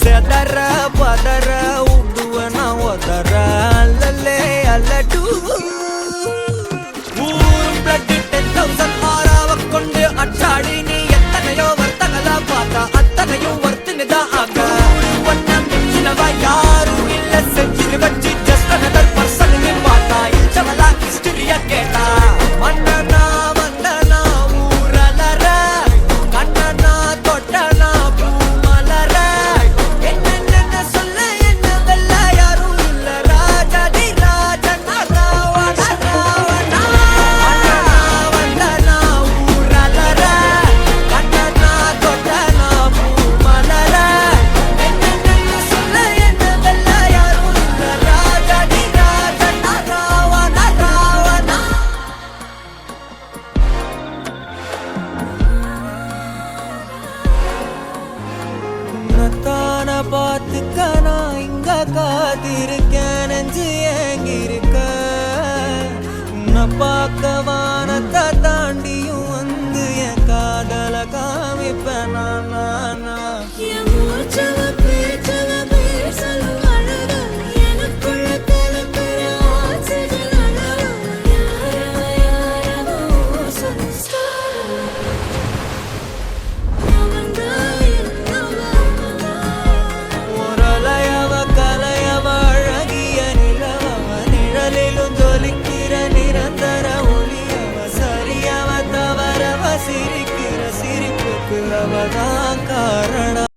செதற பதற உடுவனா ஒதற அல்லலே அல்லடு ஊரும் பிளட் 10,000 ஆறாவ கொண்டு அச்சாடி நீ எத்தனையோ வர்த்தங்களா பார்த்தா அத்தனையும் வர்த்தினுதான் ஆக ஒன்ன மிஞ்சினவா யாரும் இல்ல செஞ்சிரு வச்சு ஜஸ்ட் அனதர் பர்சன் நீ பார்த்தா இச்சவலா ஹிஸ்டரியா கேட்டா மன்னனா வந்தனா ஊரலற கண்ணனா தொட்டனா பூமலற என்ன சொல்ல என்ன வெல்ல யாரும் இல்ல ராஜாதி ராஜனா ராவண ராவணா வந்தனா ஊரலற கண்ணனா தொட்டனா பூமலற என்ன சொல்ல என்ன வெல்ல யாரும் இல்ல ராஜாதி ராஜனா ராவண ராவணா உன்னத்தான பார்த்துக்க நான் இங்க காத்திருக்கேன் நெஞ்சு ஏங்கிருக்க உன்னை பார்க்க வானத்தை